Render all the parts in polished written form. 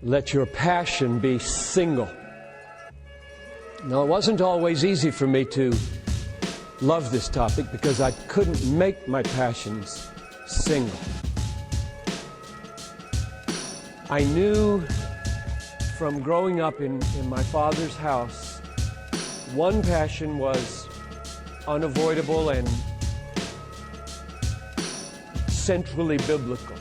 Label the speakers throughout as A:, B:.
A: Let your passion be single. Now, it wasn't always easy for me to love this topic because I couldn't make my passions single. I knew from growing up in my father's house, one passion was unavoidable and centrally biblical,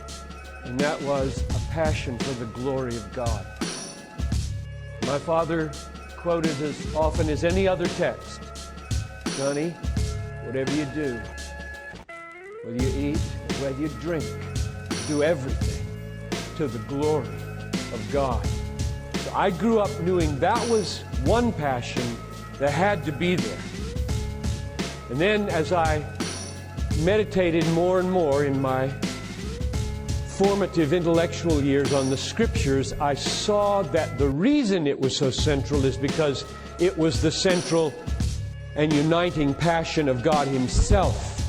A: and that was a passion for the glory of God. My father quoted as often as any other text, "Sonny, whatever you do, whether you eat or whether you drink, do everything to the glory of God." So I grew up knowing that was one passion that had to be there. And then as I meditated more and more in my formative intellectual years on the Scriptures, I saw that the reason it was so central is because it was the central and uniting passion of God Himself.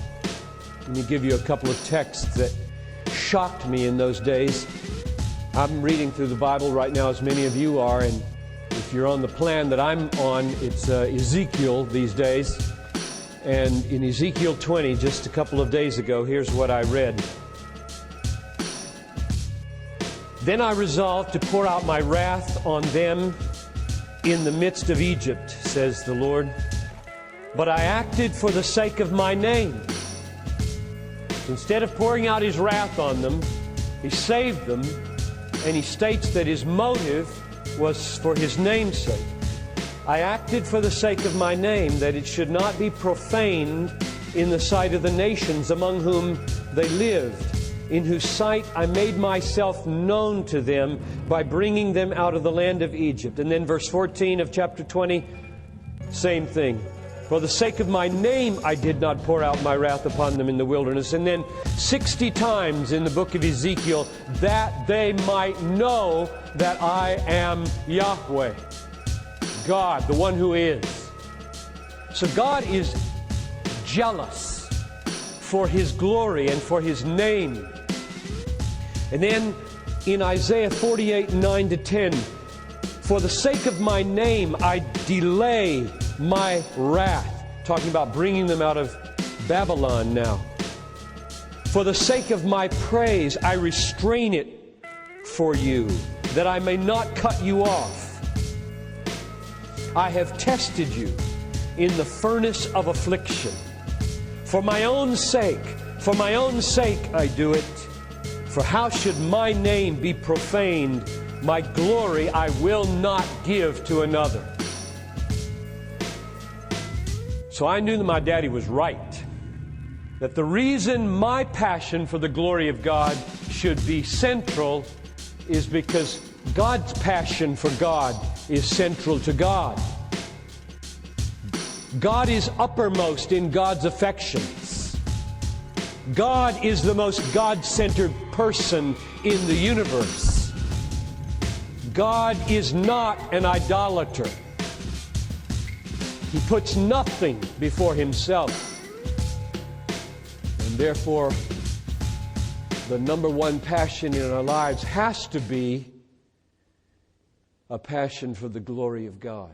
A: Let me give you a couple of texts that shocked me in those days. I'm reading through the Bible right now, as many of you are, and if you're on the plan that I'm on, it's Ezekiel these days. And in Ezekiel 20, just a couple of days ago, here's what I read. "Then I resolved to pour out my wrath on them in the midst of Egypt, says the Lord. But I acted for the sake of my name." Instead of pouring out His wrath on them, He saved them, and He states that His motive was for His name's sake. "I acted for the sake of my name, that it should not be profaned in the sight of the nations among whom they lived, in whose sight I made myself known to them by bringing them out of the land of Egypt." And then verse 14 of chapter 20, same thing. "For the sake of my name I did not pour out my wrath upon them in the wilderness." And then 60 times in the book of Ezekiel, "that they might know that I am Yahweh." God, the one who is. So God is jealous for His glory and for His name. And then in Isaiah 48, 9 to 10, "For the sake of my name I delay my wrath." Talking about bringing them out of Babylon now. "For the sake of my praise I restrain it for you, that I may not cut you off. I have tested you in the furnace of affliction. For my own sake I do it. For how should my name be profaned? My glory I will not give to another." So I knew that my daddy was right. That the reason my passion for the glory of God should be central is because God's passion for God is central to God. God is uppermost in God's affections. God is the most God-centered person in the universe. God is not an idolater. He puts nothing before Himself. And therefore, the number one passion in our lives has to be a passion for the glory of God.